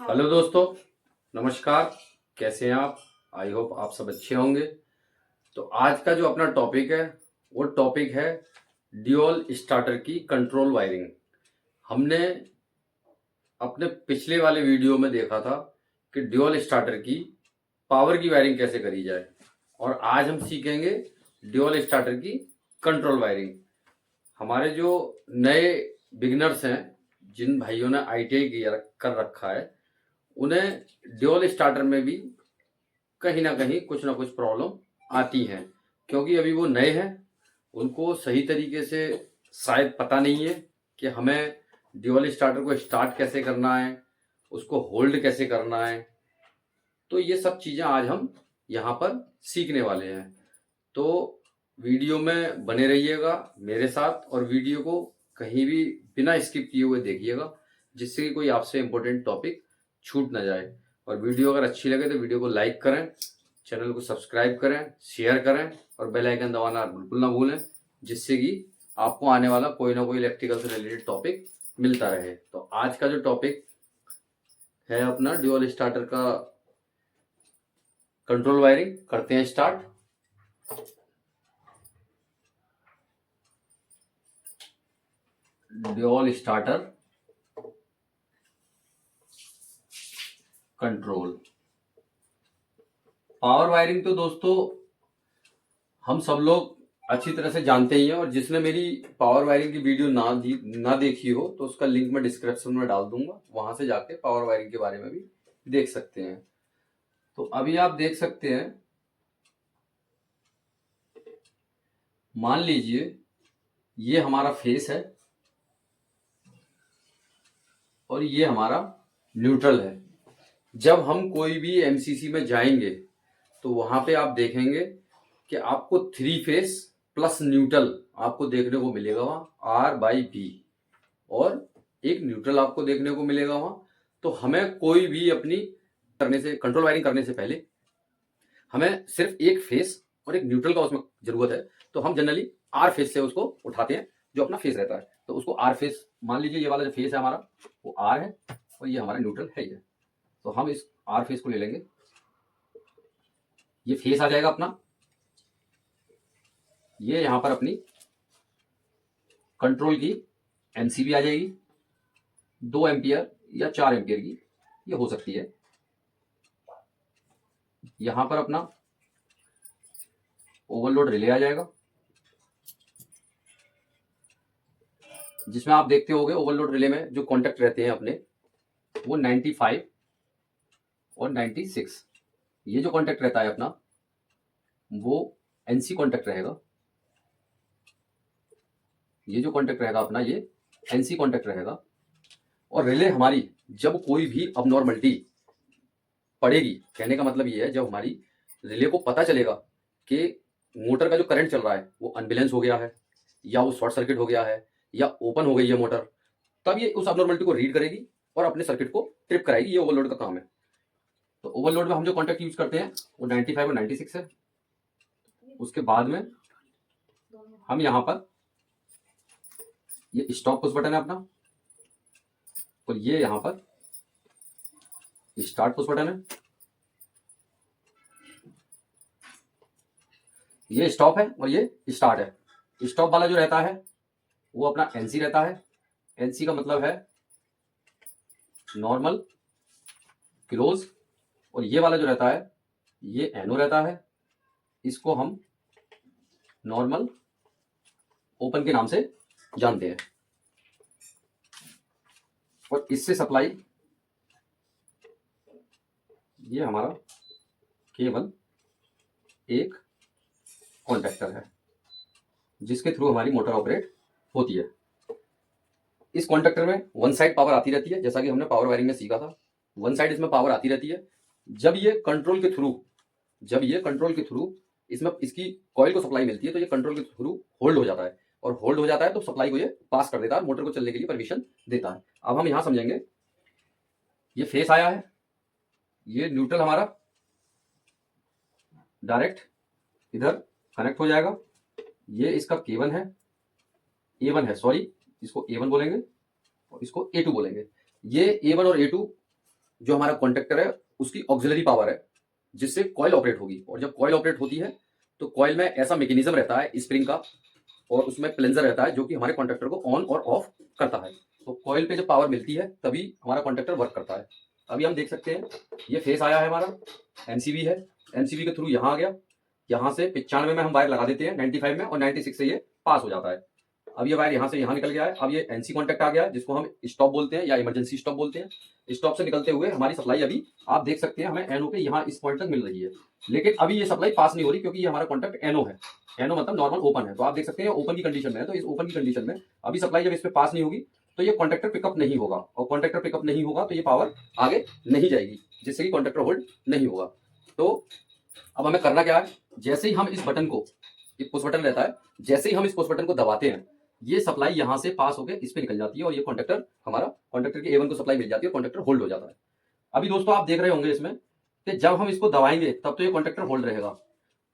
Hello दोस्तों, नमस्कार। कैसे हैं आप? आई होप आप सब अच्छे होंगे। तो आज का जो अपना टॉपिक है वो टॉपिक है ड्यूअल स्टार्टर की कंट्रोल वायरिंग। हमने अपने पिछले वाले वीडियो में देखा था कि ड्यूअल स्टार्टर की पावर की वायरिंग कैसे करी जाए, और आज हम सीखेंगे ड्यूअल स्टार्टर की कंट्रोल वायरिंग। हमारे जो नए बिगिनर्स हैं, जिन भाइयों ने आईटीआई कर रखा है, उन्हें ड्यूअल स्टार्टर में भी कहीं ना कहीं कुछ ना कुछ प्रॉब्लम आती हैं, क्योंकि अभी वो नए हैं। उनको सही तरीके से शायद पता नहीं है कि हमें ड्यूअल स्टार्टर को स्टार्ट कैसे करना है, उसको होल्ड कैसे करना है। तो ये सब चीज़ें आज हम यहाँ पर सीखने वाले हैं। तो वीडियो में बने रहिएगा मेरे साथ, और वीडियो को कहीं भी बिना स्किप किए हुए देखिएगा, जिससे कि कोई आपसे इम्पोर्टेंट टॉपिक छूट ना जाए। और वीडियो अगर अच्छी लगे तो वीडियो को लाइक करें, चैनल को सब्सक्राइब करें, शेयर करें और बेल आइकन दबाना बिल्कुल ना भूलें, जिससे कि आपको आने वाला कोई ना कोई इलेक्ट्रिकल से रिलेटेड टॉपिक मिलता रहे। तो आज का जो टॉपिक है अपना ड्यूअल स्टार्टर का कंट्रोल वायरिंग, करते हैं start. Dual starter control power wiring तो दोस्तों हम सब लोग अच्छी तरह से जानते ही हैं, और जिसने मेरी पावर वायरिंग की वीडियो ना देखी हो तो उसका लिंक मैं डिस्क्रिप्शन में डाल दूंगा, वहां से जाके पावर वायरिंग के बारे में भी देख सकते हैं। तो अभी आप देख सकते हैं, मान लीजिए ये हमारा फेस है और ये हमारा न्यूट्रल है। जब हम कोई भी एमसीसी में जाएंगे तो वहां पे आप देखेंगे कि आपको थ्री फेस प्लस न्यूट्रल आपको देखने को मिलेगा वहां, आर बाई बी, और एक न्यूट्रल आपको देखने को मिलेगा वहां। तो हमें कोई भी अपनी करने से, कंट्रोल वायरिंग करने से पहले हमें सिर्फ एक फेस और एक न्यूट्रल का उसमें जरूरत है। तो हम जनरली आर फेस से उसको उठाते हैं, जो अपना फेस रहता है। तो उसको आर फेस मान लीजिए, ये वाला जो फेस है हमारा वो आर है और ये हमारा न्यूट्रल है ये। तो हम इस आर फेस को ले लेंगे, ये फेस आ जाएगा अपना। ये यहां पर अपनी कंट्रोल की एमसीबी आ जाएगी, 2 एम्पियर या 4 एम्पियर की ये हो सकती है। यहां पर अपना ओवरलोड रिले आ जाएगा, जिसमें आप देखते होंगे ओवरलोड रिले में जो कॉन्टेक्ट रहते हैं अपने, वो 95 और 96। ये जो कॉन्टेक्ट रहता है अपना वो एनसी कॉन्टेक्ट रहेगा। ये जो कॉन्टेक्ट रहेगा अपना ये एनसी कॉन्टेक्ट रहेगा। और रिले हमारी जब कोई भी अबनॉर्मलिटी पड़ेगी, कहने का मतलब ये है, जब हमारी रिले को पता चलेगा कि मोटर का जो करंट चल रहा है वो अनबैलेंस हो गया है, या वो शॉर्ट सर्किट हो गया है, या ओपन हो गई है मोटर, तब ये उस अबनॉर्मलिटी को रीड करेगी और अपने सर्किट को ट्रिप कराएगी। ये ओवरलोड का काम है। तो ओवरलोड में हम जो कॉन्टेक्ट यूज करते हैं वो 95 और 96 है। उसके बाद में हम यहाँ पर ये स्टॉप पुश बटन है अपना, और ये यहाँ पर स्टार्ट पुश बटन है। ये स्टॉप है और ये स्टार्ट है। स्टॉप वाला जो रहता है वो अपना एनसी रहता है। एनसी का मतलब है नॉर्मल, क्लोज, और ये वाला जो रहता है ये एनओ रहता है। इसको हम नॉर्मल, ओपन के नाम से जानते हैं। और इससे सप्लाई, ये हमारा केवल एक कॉन्टेक्टर है जिसके थ्रू हमारी मोटर ऑपरेट होती है। इस कॉन्टेक्टर में वन साइड पावर आती रहती है, जैसा कि हमने पावर वायरिंग में सीखा था। वन साइड इसमें पावर आती रहती है। जब ये कंट्रोल के थ्रू इसमें इसकी कॉइल को सप्लाई मिलती है, तो ये कंट्रोल के थ्रू होल्ड हो जाता है, और होल्ड हो जाता है तो सप्लाई को ये पास कर देता है, मोटर को चलने के लिए परमिशन देता है। अब हम यहां समझेंगे, ये फेस आया है, ये न्यूट्रल हमारा डायरेक्ट इधर कनेक्ट हो जाएगा। ये इसका K1 है, A1 है, सॉरी, इसको A1 बोलेंगे और इसको A2 बोलेंगे। ये A1 और A2 जो हमारा कॉन्टेक्टर है उसकी ऑक्सिलरी पावर है जिससे कॉइल ऑपरेट होगी। और जब कॉइल ऑपरेट होती है तो कॉइल में ऐसा मैकेनिज्म रहता है स्प्रिंग का और उसमें प्लेंजर रहता है जो कि हमारे कॉन्टेक्टर को ऑन और ऑफ करता है। तो कॉइल पे जब पावर मिलती है तभी हमारा कॉन्टेक्टर वर्क करता है। अभी हम देख सकते हैं ये फेस आया है हमारा, एमसीबी है, एमसीबी के थ्रू यहाँ आ गया, यहाँ से 95 में हम वायर लगा देते हैं 95 में और 96 से ये पास हो जाता है। अब ये वायर यहाँ से यहाँ निकल गया है। अब ये एनसी कॉन्टेक्ट आ गया है जिसको हम स्टॉप बोलते हैं या इमरजेंसी स्टॉप बोलते हैं। स्टॉप से निकलते हुए हमारी सप्लाई अभी आप देख सकते हैं हमें एनओ पे यहाँ इस पॉइंट तक मिल रही है, लेकिन अभी ये सप्लाई पास नहीं हो रही क्योंकि ये हमारा कॉन्टेक्ट एनओ है। एनओ मतलब नॉर्मल ओपन है, तो आप देख सकते हैं ओपन की कंडीशन में है। तो इस ओपन की कंडीशन में अभी सप्लाई जब इस पे पास नहीं होगी तो ये कॉन्टेक्टर पिकअप नहीं होगा, और कॉन्टेक्टर पिकअप नहीं होगा तो ये पावर आगे नहीं जाएगी जिससे कि कॉन्टेक्टर होल्ड नहीं होगा। तो अब हमें करना क्या है, जैसे ही हम इस बटन को, एक पुश बटन रहता है, जैसे ही हम इस पुश बटन को दबाते हैं ये सप्लाई यहां से पास होकर इस पे निकल जाती है और ये कॉन्टेक्टर हमारा कॉन्टेक्टर के A1 को सप्लाई मिल जाती है और कॉन्टेक्टर होल्ड हो जाता है। अभी दोस्तों आप देख रहे होंगे इसमें कि जब हम इसको दबाएंगे तब तो ये कॉन्टेक्टर होल्ड रहेगा,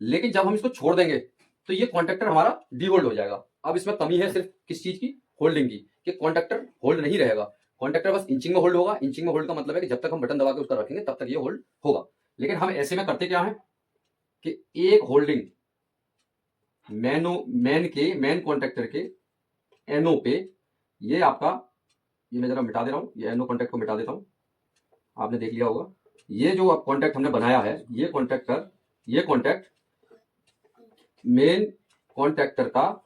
लेकिन जब हम इसको छोड़ देंगे तो ये कॉन्टेक्टर हमारा डी होल्ड हो जाएगा। अब इसमें कमी है सिर्फ किस चीज की, होल्डिंग की, कि कॉन्टेक्टर होल्ड नहीं रहेगा। कॉन्टेक्टर बस इंचिंग में होल्ड होगा। इंचिंग में होल्ड का मतलब है कि जब तक हम बटन दबा के उसका रखेंगे तब तक ये होल्ड होगा। लेकिन हम ऐसे में करते क्या है कि एक होल्डिंग मेन कॉन्टेक्टर के एनओ पे, ये आपका, ये मैं जरा मिटा दे रहा हूं, ये एनओ कॉन्टेक्ट को मिटा देता हूं, आपने देख लिया होगा। ये जो कॉन्टेक्ट हमने बनाया है ये कॉन्टेक्ट मेन कॉन्टेक्टर का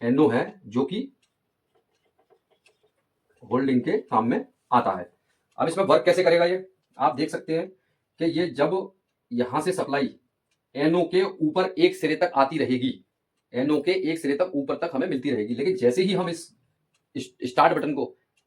एनओ है जो कि होल्डिंग के काम में आता है। अब इसमें वर्क कैसे करेगा ये आप देख सकते हैं कि ये जब यहां से सप्लाई एनओ के ऊपर एक सिरे तक आती रहेगी, एनओ के एक सिरे तक ऊपर तक हमें मिलती रहेगी, लेकिन जैसे ही हम इस स्टार्ट बटन को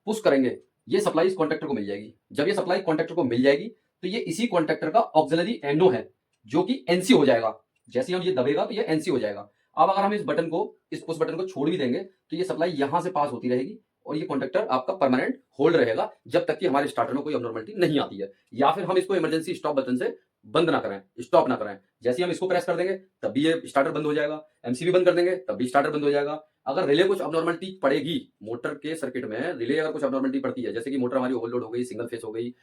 पुश करेंगे ये सप्लाई इस कॉन्टेक्टर को मिल जाएगी। जब ये सप्लाई कॉन्टेक्टर को मिल जाएगी तो ये इसी कॉन्टेक्टर का ऑक्सिलरी एनओ है जो कि एनसी हो जाएगा। जैसे हम ये दबेगा तो ये एनसी हो जाएगा। अब अगर हम इस बटन को, इस पुश बटन को छोड़ भी देंगे तो ये सप्लाई यहां से पास होती रहेगी और ये कॉन्टेक्टर आपका परमानेंट होल्ड रहेगा जब तक कि हमारे स्टार्टर में कोई अबनॉर्मलिटी नहीं आती है, या फिर हम इसको इमरजेंसी स्टॉप बटन से बंद ना करें, स्टॉप ना करें। जैसे हम इसको प्रेस कर देंगे तब भी ये स्टार्टर बंद हो जाएगा, एमसीबी बंद कर देंगे तब भी स्टार्टर बंद हो जाएगा। अगर रिले कुछ अबनॉर्मलिटी पड़ेगी, मोटर के सर्किट में रिले अगर कुछ अबनॉर्मलिटी पड़ती है, जैसे कि मोटर हमारी ओवरलोड हो गई, सिंगल फेस हो गई,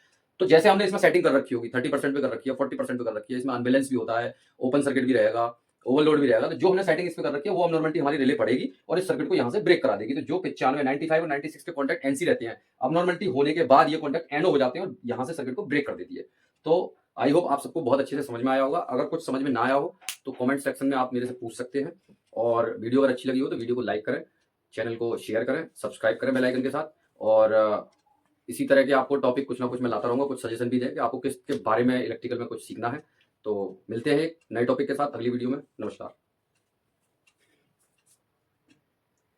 तो जैसे हमने इसमें सेटिंग कर रखी होगी 30% पे कर रखी है, 40% पे कर रखी है, इसमें अनबैलेंस भी होता है, ओपन सर्किट भी रहेगा, ओवरलोड भी रहेगा, तो जो हमने सेटिंग इस पे कर रखी है वो अबनॉर्मलिटी हमारी रिले पड़ेगी और इस सर्किट को यहाँ से ब्रेक करा देगी। तो जो 95, 95 और 96 के कॉन्टैक्ट एनसी रहते हैं, अबनॉर्मलिटी होने के बाद ये कॉन्टैक्ट एनओ हो जाते हैं और यहाँ से सर्किट को ब्रेक कर देती है। तो आई होप आप सबको बहुत अच्छे से समझ में आया होगा। अगर कुछ समझ में ना आया हो तो कमेंट सेक्शन में आप मेरे से पूछ सकते हैं, और वीडियो अगर अच्छी लगी हो तो वीडियो को लाइक करें, चैनल को शेयर करें, सब्सक्राइब करें बेल आइकन के साथ, और इसी तरह के आपको टॉपिक कुछ ना कुछ मैं लाता रहूंगा, कुछ सजेशन भी दें कि आपको किसके बारे में इलेक्ट्रिकल में कुछ सीखना है। तो मिलते हैं एक नए टॉपिक के साथ अगली वीडियो में। नमस्कार।